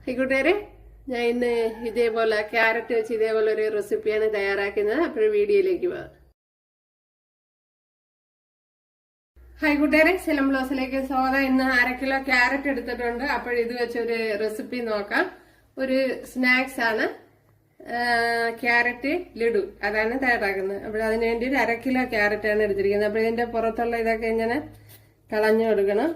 കൂട്ടുകാരെ, ഞാൻ ഇന്ന് ഇതേപോലെ ക്യാരറ്റ് വെച്ച് ഇതേപോലെ ഒരു റെസിപ്പിയാണ് തയ്യാറാക്കുന്നത്. അപ്പോൾ വീഡിയോയിലേക്ക് പോകാം. ഹായ് കൂട്ടുകാരെ, സെലം ബ്ലോസിലേക്ക് സ്വാഗതം. ഇന്ന് 1/2 കിലോ ക്യാരറ്റ് എടുത്തിട്ടുണ്ട്. അപ്പോൾ ഇത് വെച്ചൊരു റെസിപ്പി നോക്കാം. ഒരു സ്നാക്സ് ആണ്, ക്യാരറ്റ് ലഡു, അതാണ് തയ്യാറാക്കുന്നത്. അപ്പോൾ അതിന് വേണ്ടി ഒരു 1/2 കിലോ ക്യാരറ്റ് ആണ് എടുത്തിരിക്കുന്നത്. അപ്പോൾ ഇതിന്റെ പുറത്തുള്ള ഇതൊക്കെ ഇങ്ങനെ കളഞ്ഞു കൊടുക്കണം.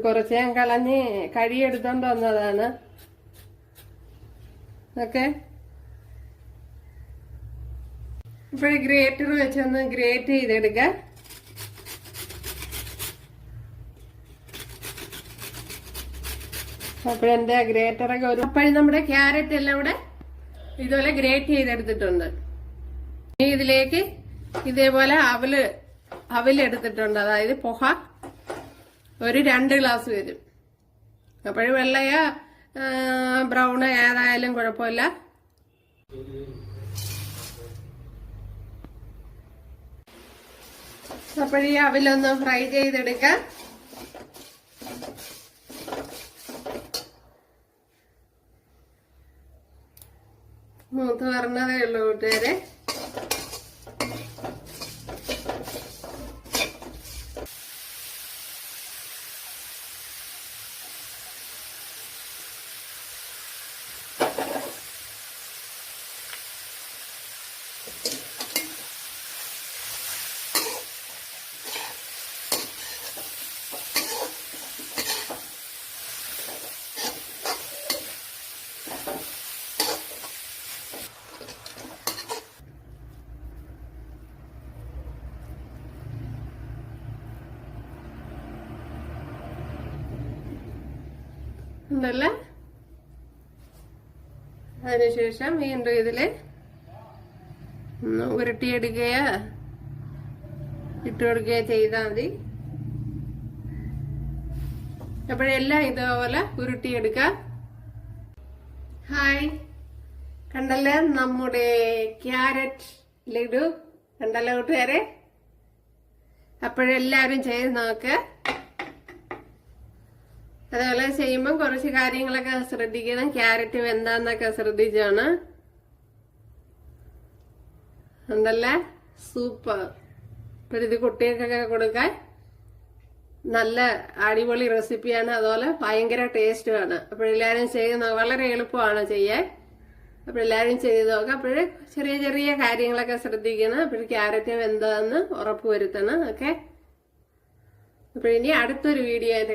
കുറച്ച് ഞാൻ കളഞ്ഞ് കഴിയെടുത്തോണ്ട് വന്നതാണ്. ഓക്കെ, ഇപ്പോൾ ഗ്രേറ്റർ വെച്ചൊന്ന് ഗ്രേറ്റ് ചെയ്തെടുക്കാം. അപ്പോഴെന്റെ ഗ്രേറ്ററൊക്കെ അപ്പോഴും നമ്മുടെ ക്യാരറ്റ് എല്ലാം കൂടെ ഇതുപോലെ ഗ്രേറ്റ് ചെയ്തെടുത്തിട്ടുണ്ട്. ഇതിലേക്ക് ഇതേപോലെ അവലെടുത്തിട്ടുണ്ട്, അതായത് പൊഹ ഒരു 2 ഗ്ലാസ് വരും. അപ്പോഴും വെള്ളയോ ബ്രൗണ് ഏതായാലും കുഴപ്പമില്ല. അപ്പോഴീ അവലൊന്ന് ഫ്രൈ ചെയ്തെടുക്കാം. മൂത്ത് പറഞ്ഞതേ ഉള്ളൂ കൂട്ടുകാരെ. ഉണ്ടല്ലേ, അതിനുശേഷം വീണ്ടും ഇതില് ഉരുട്ടിയെടുക്കുകയോ ഇട്ടുകൊടുക്കുകയോ ചെയ്താൽ മതി. അപ്പോഴെല്ലാം ഇതേപോലെ ഉരുട്ടിയെടുക്കാം. ഹായ്, കണ്ടല്ലേ നമ്മുടെ ക്യാരറ്റ് ലഡു, കണ്ടല്ലേ കൂട്ടുകാരെ. അപ്പോഴെല്ലാരും ചെയ്ത് നോക്ക്. അതേപോലെ ചെയ്യുമ്പം കുറച്ച് കാര്യങ്ങളൊക്കെ ശ്രദ്ധിക്കണം. ക്യാരറ്റ് വെന്താന്നൊക്കെ ശ്രദ്ധിച്ചാണ്. ഉണ്ടല്ലേ, സൂപ്പർ. ഇപ്പൊ ഇത് കുട്ടികൾക്കൊക്കെ കൊടുക്കാൻ നല്ല അടിപൊളി റെസിപ്പിയാണ്. അതുപോലെ ഭയങ്കര ടേസ്റ്റുമാണ്. അപ്പോഴെല്ലാരും ചെയ്ത് വളരെ എളുപ്പമാണ് ചെയ്യാൻ. അപ്പോഴെല്ലാരും ചെയ്ത് നോക്കാം. അപ്പോഴ് ചെറിയ ചെറിയ കാര്യങ്ങളൊക്കെ ശ്രദ്ധിക്കണം. അപ്പോഴ് ക്യാരറ്റ് വെന്താന്ന് ഉറപ്പ് വരുത്തണം. ഓക്കെ, അപ്പോഴിനി അടുത്തൊരു വീഡിയോ ആയിട്ട്